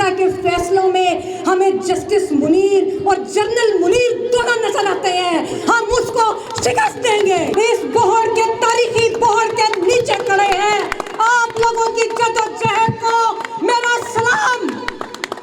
عیسیٰ کے فیصلوں میں ہمیں جسٹس منیر اور جنرل منیر دونوں نظر آتے ہیں، ہم اس کو شکست دیں گے۔ اس بہڑ کے تاریخی بہڑ کے نیچے کھڑے ہیں آپ لوگوں کی جدوجہد کو میرا سلام۔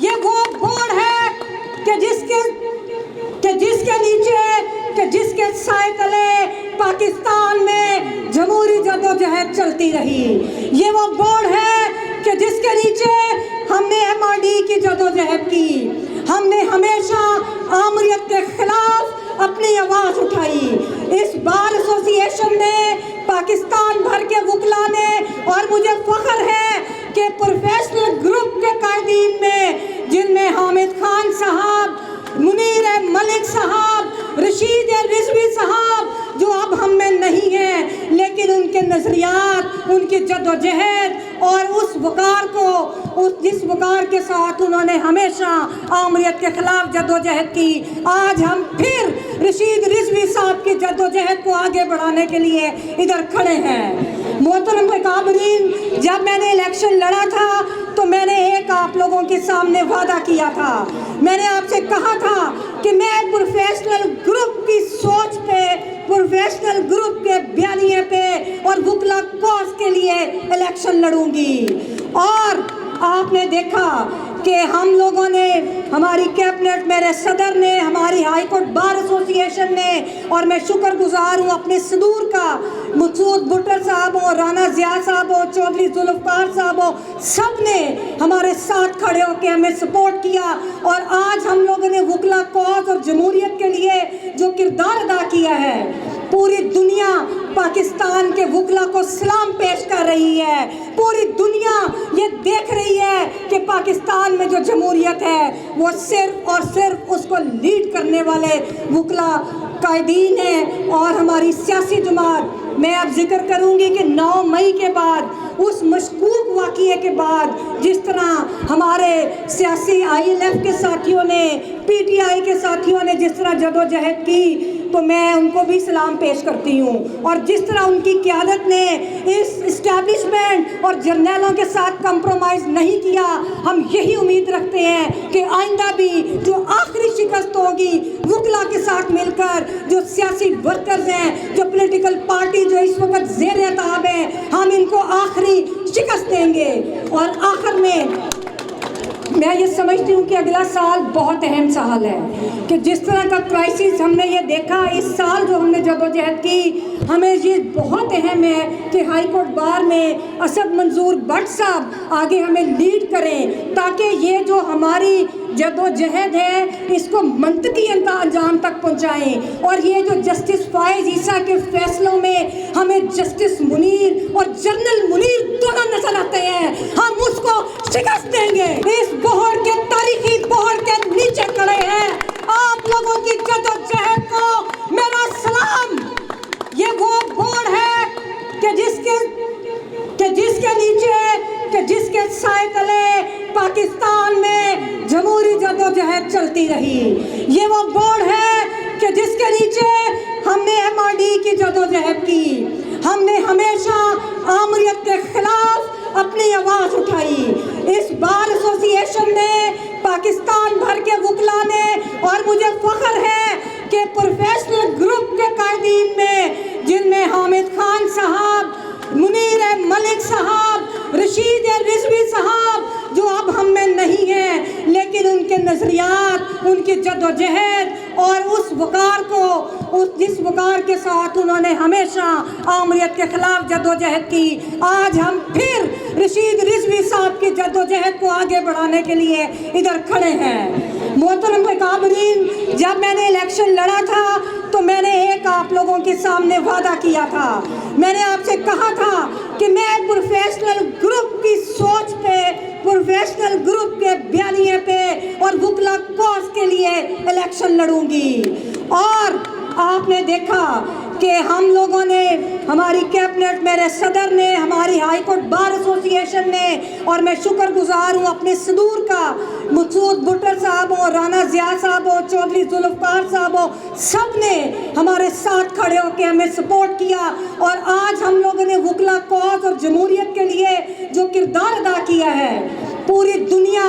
یہ وہ بورڈ ہے کہ جس کے نیچے جس کے سائے تلے پاکستان میں جمہوری جدوجہد چلتی رہی۔ یہ وہ بورڈ ہے کہ جس کے نیچے ہم نے MRD کی جدوجہد کی، ہم نے ہمیشہ آمریت کے خلاف اپنی آواز اٹھائی۔ اس بار ایسوسی ایشن نے، پاکستان بھر کے وکلا نے، اور مجھے فخر ہے کہ پروفیشنل گروپ کے قائدین میں، جن میں حامد خان صاحب، منیر ملک صاحب، رشید رضوی صاحب، جو اب ہم میں نہیں ہیں، لیکن ان کے نظریات، ان کی جدوجہد اور اس وقار کو، جس وقار کے ساتھ انہوں نے ہمیشہ آمریت کے خلاف جدوجہد کی، آج ہم پھر رشید رضوی صاحب کی جدوجہد کو آگے بڑھانے کے لیے ادھر کھڑے ہیں۔ محترم اکابرین، جب میں نے الیکشن لڑا تھا تو میں نے ایک آپ لوگوں کے سامنے وعدہ کیا تھا، میں نے آپ سے کہا تھا کہ میں پروفیشنل گروپ کی سوچ پہ، پروفیشنل گروپ کے بیانیے پہ اور وکلا کوز کے لیے الیکشن لڑوں گی۔ اور آپ نے دیکھا کہ ہم لوگوں نے، ہماری کیبنٹ، میرے صدر نے، ہماری ہائی کورٹ بار ایسوسی ایشن نے، اور میں شکر گزار ہوں اپنے صدور کا، مسعود بھٹر صاحب ہو، رانا ضیاء صاحب ہو، چودھری ذوالفقار صاحب ہو، سب نے ہمارے ساتھ کھڑے ہو کے ہمیں سپورٹ کیا، اور آج ہم لوگوں نے وکلا کوز اور جمہوریت کے لیے جو کردار ادا کیا ہے، پوری دنیا پاکستان کے وکلا کو سلام پیش کر رہی ہے۔ پوری دنیا یہ دیکھ رہی ہے کہ پاکستان میں جو جمہوریت ہے وہ صرف اور صرف اس کو لیڈ کرنے والے وکلا قائدین ہیں اور ہماری سیاسی جماعت۔ میں اب ذکر کروں گی کہ 9 مئی کے بعد، اس مشکوک واقعے کے بعد، جس طرح ہمارے سیاسی ILF کے ساتھیوں نے، PTI کے ساتھیوں نے جس طرح جدوجہد کی، تو میں ان کو بھی سلام پیش کرتی ہوں، اور جس طرح ان کی قیادت نے اس اسٹیبلشمنٹ اور جرنیلوں کے ساتھ کمپرومائز نہیں کیا، ہم یہی امید رکھتے ہیں کہ آئندہ بھی جو آخری شکست ہوگی وکلا کے ساتھ مل کر، جو سیاسی ورکرز ہیں، جو پولیٹیکل پارٹی جو اس وقت زیر اعتاب ہیں، ہم ان کو آخری شکست دیں گے۔ اور آخر میں یہ سمجھتی ہوں کہ اگلا سال بہت اہم سال ہے، کہ جس طرح کا کرائسس ہم نے یہ دیکھا اس سال جو ہم نے جدوجہد کی، ہمیں یہ بہت اہم ہے کہ ہائی کورٹ بار میں اسد منظور بٹ صاحب آگے ہمیں لیڈ کریں، تاکہ یہ جو ہماری جدوجہد ہے اس کو منطقی انجام تک پہنچائیں، اور یہ جو جسٹس فائز عیسیٰ کے فیصلوں میں ہمیں جسٹس منیر اور جنرل منیر دونوں نظر آتے ہیں، ہم اس کو شکست دیں گے۔ اس بہڑ کے تاریخی بہڑ کے نیچے کھڑے ہیں آپ لوگوں کی جدوجہد کو میرا سلام۔ یہ وہ بورڈ ہے کہ جس کے سائے تلے پاکستان میں جمہوری جدوجہد چلتی رہی۔ یہ وہ بورڈ ہے کہ جس کے نیچے ہم نے MRD کی جدوجہد کی، ہم نے ہمیشہ آمریت کے خلاف اپنی آواز اٹھائی۔ اس بار ایسوسی ایشن نے، پاکستان بھر کے وکلا نے، اور مجھے فخر ہے کہ پروفیشنل گروپ کے قائدین میں، جن میں حامد خان صاحب، منیر ملک صاحب، رشید رضوی صاحب، جو اب ہم میں نہیں ہیں، لیکن ان کے نظریات، ان کی جدوجہد اور اس وقار کو، جس وقار کے ساتھ انہوں نے ہمیشہ آمریت کے خلاف جدوجہد کی، آج ہم پھر رشید رضوی صاحب کی جدوجہد کو آگے بڑھانے کے لیے ادھر کھڑے ہیں۔ محترم اکابرین، جب میں نے الیکشن لڑا تھا تو میں نے ایک آپ لوگوں کے سامنے وعدہ کیا تھا، میں نے آپ سے کہا تھا کہ میں پروفیشنل گروپ کی سوچ پہ، پروفیشنل گروپ کے بیانیے پہ اور وکلا کوز کے لیے الیکشن لڑوں گی۔ اور آپ نے دیکھا کہ ہم لوگوں نے، ہماری کیبنٹ، میرے صدر نے، ہماری ہائی کورٹ بار ایسوسی ایشن نے، اور میں شکر گزار ہوں اپنے صدور کا، مسعود بھٹر صاحب ہو، رانا ضیاء صاحب ہو، چودھری ذوالفقار صاحب ہو، سب نے ہمارے ساتھ کھڑے ہو کے ہمیں سپورٹ کیا، اور آج ہم لوگوں نے وکلا کوز اور جمہوریت کے لیے جو کردار ادا کیا ہے، پوری دنیا